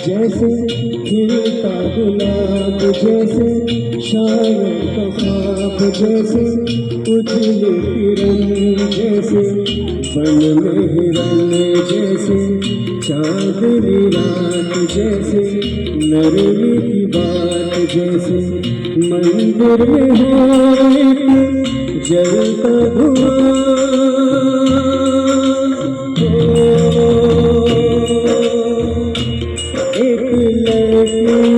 जैसे खिलता गुलाब, जैसे शायर का ख्वाब, जैसे उजले किरण, जैसे बन में हिरन, जैसे चांदनी रात, जैसे नरमी की बात, जैसे मंदिर में हो एक जलता धुआं। एक लड़की